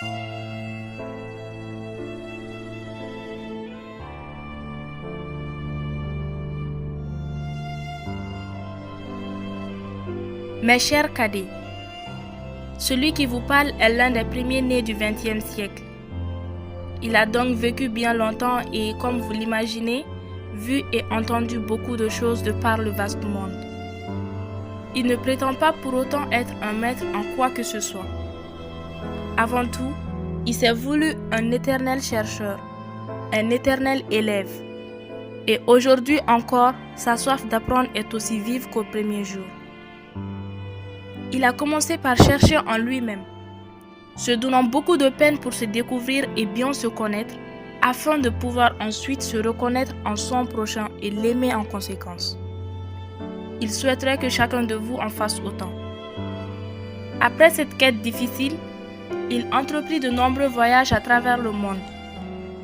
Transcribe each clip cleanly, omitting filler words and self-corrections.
Mes chers cadets, celui qui vous parle est l'un des premiers nés du XXe siècle. Il a donc vécu bien longtemps et, comme vous l'imaginez, vu et entendu beaucoup de choses de par le vaste monde. Il ne prétend pas pour autant être un maître en quoi que ce soit. Avant tout, il s'est voulu un éternel chercheur, un éternel élève. Et aujourd'hui encore, sa soif d'apprendre est aussi vive qu'au premier jour. Il a commencé par chercher en lui-même, se donnant beaucoup de peine pour se découvrir et bien se connaître, afin de pouvoir ensuite se reconnaître en son prochain et l'aimer en conséquence. Il souhaiterait que chacun de vous en fasse autant. Après cette quête difficile, il entreprit de nombreux voyages à travers le monde.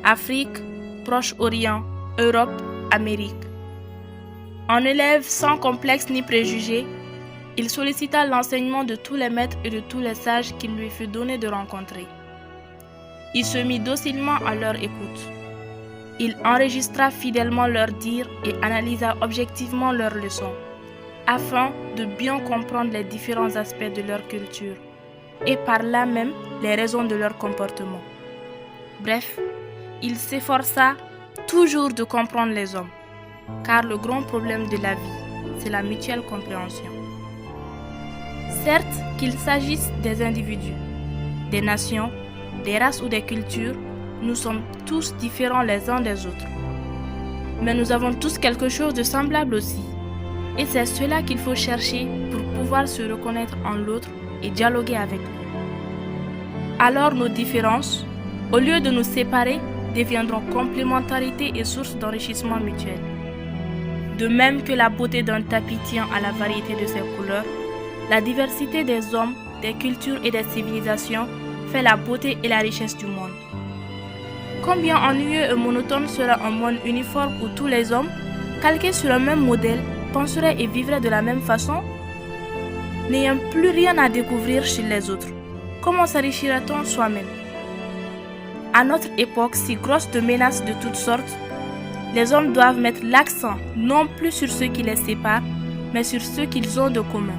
Afrique, Proche-Orient, Europe, Amérique. En élève sans complexe ni préjugés, il sollicita l'enseignement de tous les maîtres et de tous les sages qu'il lui fut donné de rencontrer. Il se mit docilement à leur écoute. Il enregistra fidèlement leurs dires et analysa objectivement leurs leçons, afin de bien comprendre les différents aspects de leur culture et par là même les raisons de leur comportement. Bref, il s'efforça toujours de comprendre les hommes, car le grand problème de la vie, c'est la mutuelle compréhension. Certes, qu'il s'agisse des individus, des nations, des races ou des cultures, nous sommes tous différents les uns des autres. Mais nous avons tous quelque chose de semblable aussi. Et c'est cela qu'il faut chercher pour pouvoir se reconnaître en l'autre et dialoguer avec lui. Alors nos différences, au lieu de nous séparer, deviendront complémentarité et source d'enrichissement mutuel. De même que la beauté d'un tapis tient à la variété de ses couleurs, la diversité des hommes, des cultures et des civilisations fait la beauté et la richesse du monde. Combien ennuyeux et monotone sera un monde uniforme où tous les hommes, calqués sur un même modèle, penseraient et vivraient de la même façon, n'ayant plus rien à découvrir chez les autres. Comment s'enrichirait-on soi-même? À notre époque si grosse de menaces de toutes sortes, les hommes doivent mettre l'accent non plus sur ce qui les sépare, mais sur ce qu'ils ont de commun,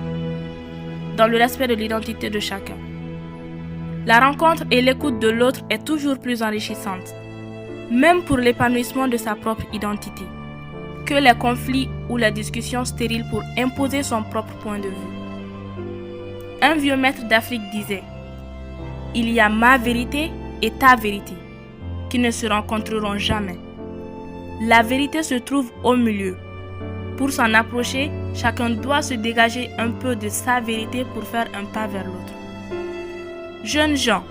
dans le respect de l'identité de chacun. La rencontre et l'écoute de l'autre est toujours plus enrichissante, même pour l'épanouissement de sa propre identité, que les conflits ou les discussions stériles pour imposer son propre point de vue. Un vieux maître d'Afrique disait « Il y a ma vérité et ta vérité, qui ne se rencontreront jamais. La vérité se trouve au milieu. Pour s'en approcher, chacun doit se dégager un peu de sa vérité pour faire un pas vers l'autre. » Jeunes gens,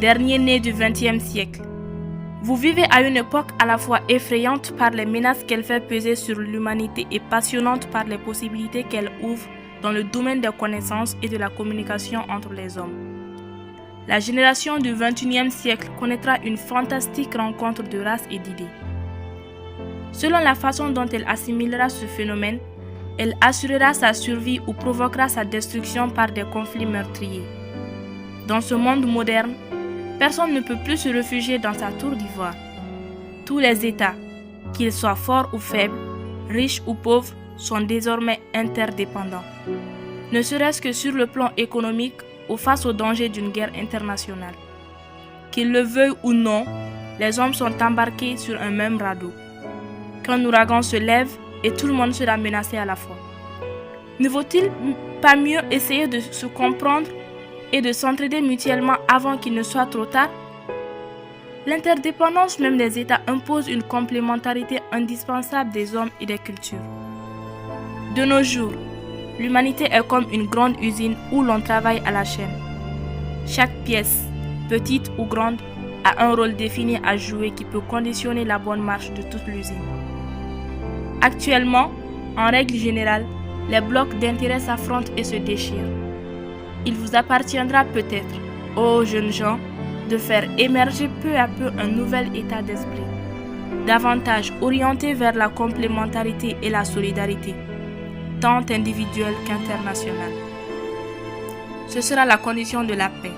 derniers nés du XXe siècle, vous vivez à une époque à la fois effrayante par les menaces qu'elle fait peser sur l'humanité et passionnante par les possibilités qu'elle ouvre dans le domaine des connaissances et de la communication entre les hommes. La génération du XXIe siècle connaîtra une fantastique rencontre de races et d'idées. Selon la façon dont elle assimilera ce phénomène, elle assurera sa survie ou provoquera sa destruction par des conflits meurtriers. Dans ce monde moderne, personne ne peut plus se réfugier dans sa tour d'ivoire. Tous les États, qu'ils soient forts ou faibles, riches ou pauvres, sont désormais interdépendants. Ne serait-ce que sur le plan économique ou face au danger d'une guerre internationale. Qu'ils le veuillent ou non, les hommes sont embarqués sur un même radeau. Qu'un ouragan se lève et tout le monde sera menacé à la fois. Ne vaut-il pas mieux essayer de se comprendre et de s'entraider mutuellement avant qu'il ne soit trop tard? L'interdépendance même des États impose une complémentarité indispensable des hommes et des cultures. De nos jours, l'humanité est comme une grande usine où l'on travaille à la chaîne. Chaque pièce, petite ou grande, a un rôle défini à jouer qui peut conditionner la bonne marche de toute l'usine. Actuellement, en règle générale, les blocs d'intérêt s'affrontent et se déchirent. Il vous appartiendra peut-être, ô jeunes gens, de faire émerger peu à peu un nouvel état d'esprit, davantage orienté vers la complémentarité et la solidarité, tant individuelle qu'internationale. Ce sera la condition de la paix,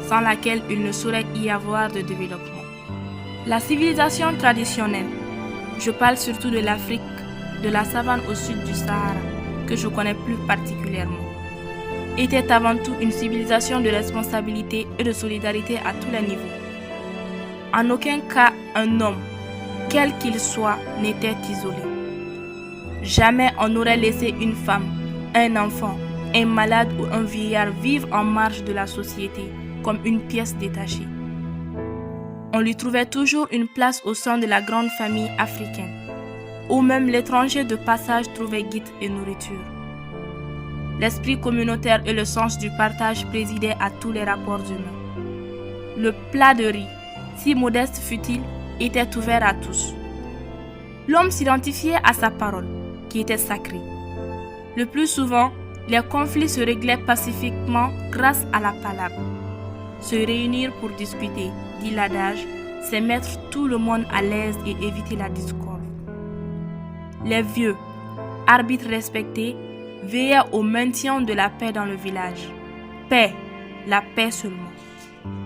sans laquelle il ne saurait y avoir de développement. La civilisation traditionnelle, je parle surtout de l'Afrique, de la savane au sud du Sahara, que je connais plus particulièrement, était avant tout une civilisation de responsabilité et de solidarité à tous les niveaux. En aucun cas, un homme, quel qu'il soit, n'était isolé. Jamais on n'aurait laissé une femme, un enfant, un malade ou un vieillard vivre en marge de la société comme une pièce détachée. On lui trouvait toujours une place au sein de la grande famille africaine, où même l'étranger de passage trouvait guide et nourriture. L'esprit communautaire et le sens du partage présidaient à tous les rapports humains. Le plat de riz, si modeste fut-il, était ouvert à tous. L'homme s'identifiait à sa parole, qui était sacrée. Le plus souvent, les conflits se réglaient pacifiquement grâce à la palabre. Se réunir pour discuter, dit l'adage, c'est mettre tout le monde à l'aise et éviter la discorde. Les vieux, arbitres respectés, veillaient au maintien de la paix dans le village. Paix, la paix seulement,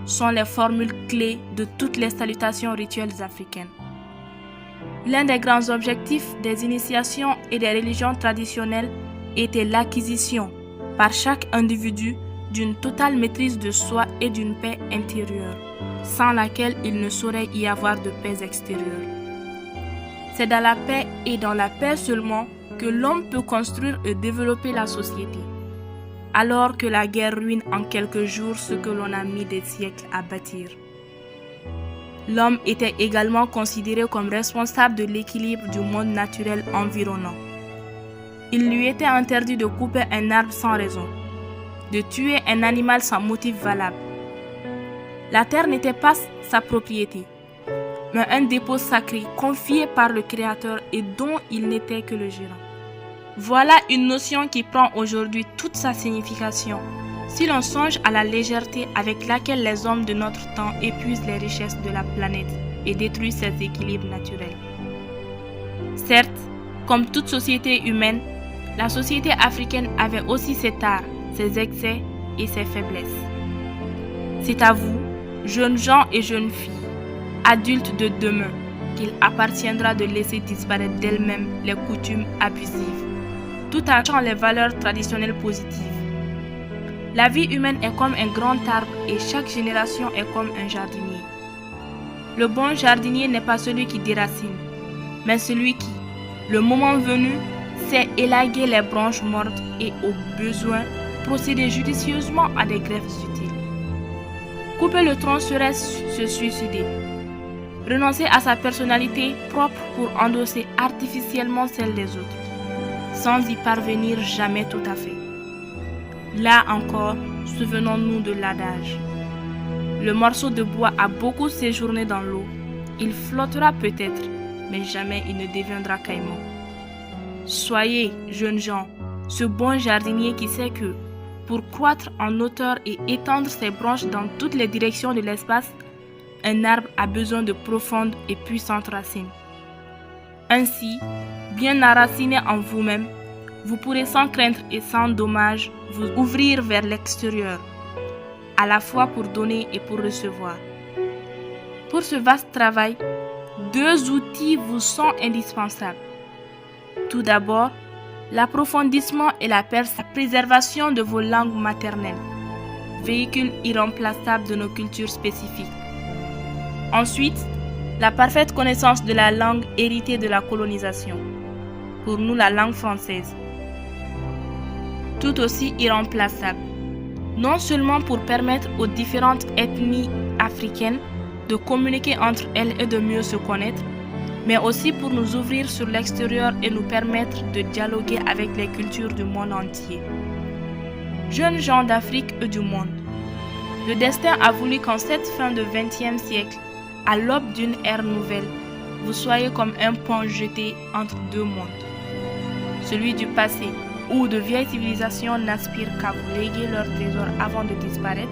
sont les formules clés de toutes les salutations rituelles africaines. L'un des grands objectifs des initiations et des religions traditionnelles était l'acquisition, par chaque individu, d'une totale maîtrise de soi et d'une paix intérieure, sans laquelle il ne saurait y avoir de paix extérieure. C'est dans la paix et dans la paix seulement que l'homme peut construire et développer la société, alors que la guerre ruine en quelques jours ce que l'on a mis des siècles à bâtir. L'homme était également considéré comme responsable de l'équilibre du monde naturel environnant. Il lui était interdit de couper un arbre sans raison, de tuer un animal sans motif valable. La terre n'était pas sa propriété, mais un dépôt sacré confié par le Créateur et dont il n'était que le gérant. Voilà une notion qui prend aujourd'hui toute sa signification si l'on songe à la légèreté avec laquelle les hommes de notre temps épuisent les richesses de la planète et détruisent ses équilibres naturels. Certes, comme toute société humaine, la société africaine avait aussi ses tares, ses excès et ses faiblesses. C'est à vous, jeunes gens et jeunes filles, adultes de demain, qu'il appartiendra de laisser disparaître d'elles-mêmes les coutumes abusives, tout en changeant les valeurs traditionnelles positives. La vie humaine est comme un grand arbre et chaque génération est comme un jardinier. Le bon jardinier n'est pas celui qui déracine, mais celui qui, le moment venu, sait élaguer les branches mortes et, au besoin, procéder judicieusement à des greffes utiles. Couper le tronc serait se suicider. Renoncer à sa personnalité propre pour endosser artificiellement celle des autres, sans y parvenir jamais tout à fait. Là encore, souvenons-nous de l'adage. Le morceau de bois a beaucoup séjourné dans l'eau. Il flottera peut-être, mais jamais il ne deviendra caïman. Soyez, jeunes gens, ce bon jardinier qui sait que, pour croître en hauteur et étendre ses branches dans toutes les directions de l'espace, un arbre a besoin de profondes et puissantes racines. Ainsi, bien enraciné en vous-même, vous pourrez sans crainte et sans dommage vous ouvrir vers l'extérieur, à la fois pour donner et pour recevoir. Pour ce vaste travail, 2 outils vous sont indispensables. Tout d'abord, l'approfondissement et la préservation de vos langues maternelles, véhicules irremplaçables de nos cultures spécifiques. Ensuite, la parfaite connaissance de la langue héritée de la colonisation, pour nous la langue française. Tout aussi irremplaçable, non seulement pour permettre aux différentes ethnies africaines de communiquer entre elles et de mieux se connaître, mais aussi pour nous ouvrir sur l'extérieur et nous permettre de dialoguer avec les cultures du monde entier. Jeunes gens d'Afrique et du monde, le destin a voulu qu'en cette fin de XXe siècle, à l'aube d'une ère nouvelle, vous soyez comme un pont jeté entre 2 mondes. Celui du passé, où de vieilles civilisations n'aspirent qu'à vous léguer leurs trésors avant de disparaître,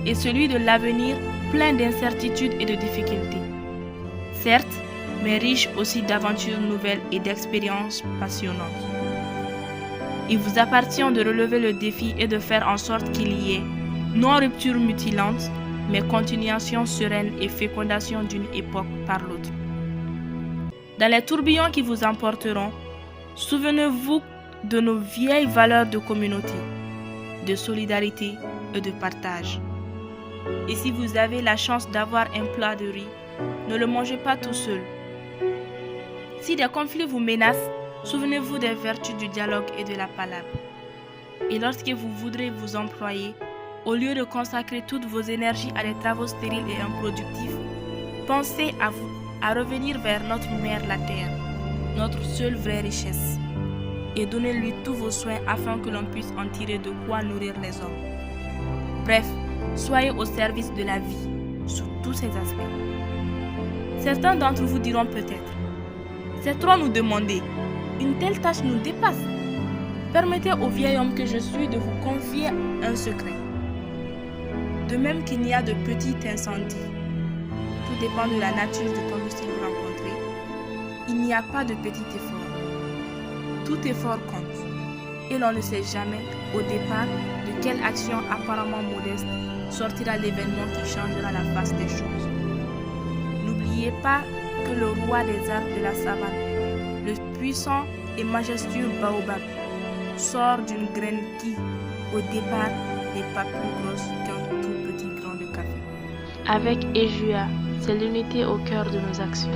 et celui de l'avenir plein d'incertitudes et de difficultés. Certes, mais riche aussi d'aventures nouvelles et d'expériences passionnantes. Il vous appartient de relever le défi et de faire en sorte qu'il y ait, Non rupture mutilante, mais continuation sereine et fécondation d'une époque par l'autre. Dans les tourbillons qui vous emporteront, souvenez-vous de nos vieilles valeurs de communauté, de solidarité et de partage. Et si vous avez la chance d'avoir un plat de riz, ne le mangez pas tout seul. Si des conflits vous menacent, souvenez-vous des vertus du dialogue et de la palabre. Et lorsque vous voudrez vous employer, au lieu de consacrer toutes vos énergies à des travaux stériles et improductifs, pensez à revenir vers notre mère la terre, notre seule vraie richesse, et donnez-lui tous vos soins afin que l'on puisse en tirer de quoi nourrir les hommes. Bref, soyez au service de la vie, sous tous ses aspects. Certains d'entre vous diront peut-être, c'est trop nous demander, une telle tâche nous dépasse. Permettez au vieil homme que je suis de vous confier un secret. De même qu'il n'y a de petits incendies, tout dépend de la nature du combustible rencontré, il n'y a pas de petit effort. Tout effort compte, et l'on ne sait jamais, au départ, de quelle action apparemment modeste sortira l'événement qui changera la face des choses. N'oubliez pas que le roi des arbres de la savane, le puissant et majestueux baobab, sort d'une graine qui, au départ, n'est pas plus grosse qu'un tout petit grain de café. Avec EJUA, c'est l'unité au cœur de nos actions.